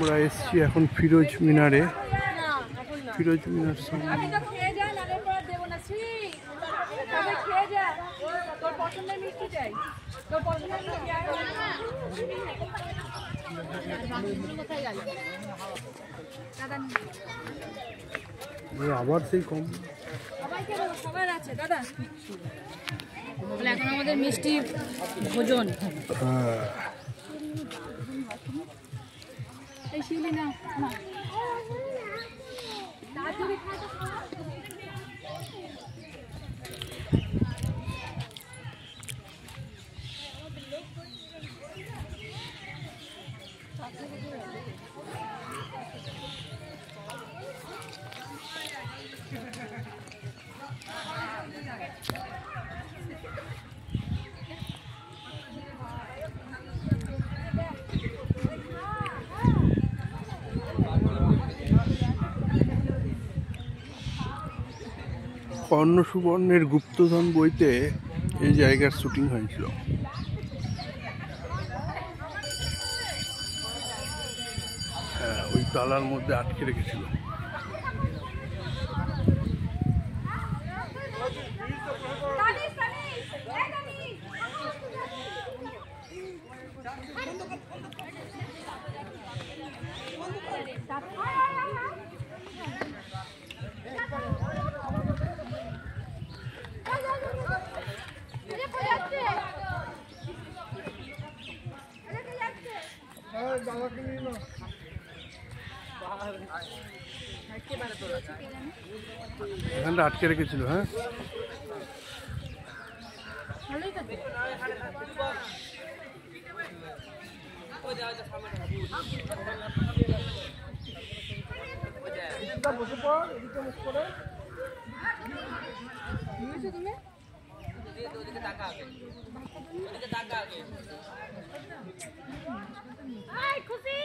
আমরা এসছি এখন ফিরোজ মিনারে। ফিরোজ মিনার সামনে আবার সেই কম এখন আমাদের মিষ্টি ভোজন। কর্ণ সুবর্ণের গুপ্তধন বইতে এই জায়গার শুটিং হয়েছিল। হ্যাঁ, ওই তালার মধ্যে আটকে রেখেছিল। এখানটা আটকে রেখেছিল। হ্যাঁ, বসে পড়, এদিকে মুখ করে। ওদিকে তাকা আগে, ওদিকে তাকা আগে। খুশি